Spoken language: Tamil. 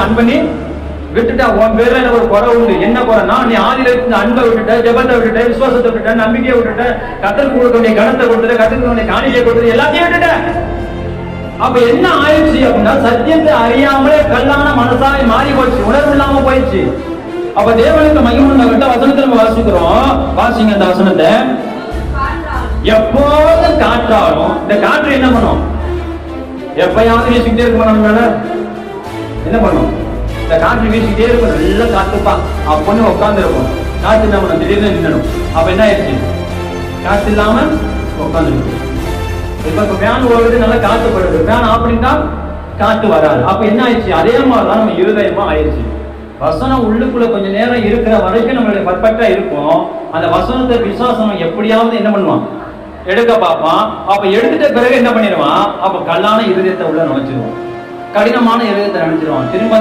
அன்பனி விட்டுட்டா. உன் பேர்ல எனக்கு ஒரு குறை உண்டு. என்ன குறைனா, நீ ஆதியில இருந்த அன்பை விட்டுட்ட, ஜெபத்தை விட்டுட்ட, விசுவாசத்தை விட்டுட்ட, நம்பிக்கையை விட்டுட்ட, கத்தருக்கு கொடுக்க வேண்டிய கனத்தை கொடுத்துட்ட, கத்தருக்கு வேண்டிய காணிக்கையை கொடுத்துட்டு எல்லாத்தையும் விட்டுட்ட. அப்ப என்ன ஆயிடுச்சு அப்படின்னா, சத்தியத்தை அறியாமலே கல்லான மனசாய் மாறி போச்சு, உணர்வு இல்லாம போயிடுச்சு. அப்ப தேவனுக்கு மகிமை வசனத்தை நம்ம வாசிக்கிறோம். வாசிங்க அந்த வசனத்தை. எப்போதும் காற்றாலும் இந்த காற்று என்ன பண்ணும்? எப்பயாவது வீசிக்கிட்டே இருக்கும். நம்ம மேல என்ன பண்ணும்? இந்த காற்று வீசிக்கிட்டே இருக்கும். நல்லா காத்துப்பா அப்பன்னு உட்கார்ந்து இருக்கும். காற்று என்ன பண்ணும்? திடீர்னு நின்னுடும். அப்ப என்ன ஆயிடுச்சு? காற்று இல்லாம உட்கார்ந்து இருக்கும். இப்ப ஃபேன் ஓடுறது, நல்லா காத்து படுது. ஃபேன் ஆஃப் பண்ணிட்டா காத்து வராது. அப்ப என்ன ஆயிடுச்சு? அதே மாதிரிதான் நம்ம இருதயமா ஆயிடுச்சு. வசனம் உள்ளுக்குள்ள கொஞ்ச நேரம் இருக்கிற வரைக்கும் நம்மளுடைய பர்ஃபெக்டா இருக்கும். அந்த வசனத்தை விசுவாசம் எப்படியாவது என்ன பண்ணுவான்? எடுக்க பார்ப்பான். அப்ப எடுத்துட்ட பிறகு என்ன பண்ணிடுவான்? அப்ப கல்லான இருதயத்தை உள்ள நுழைச்சிருவான், கடினமான இருதயத்தை நினைச்சிருவான். திரும்ப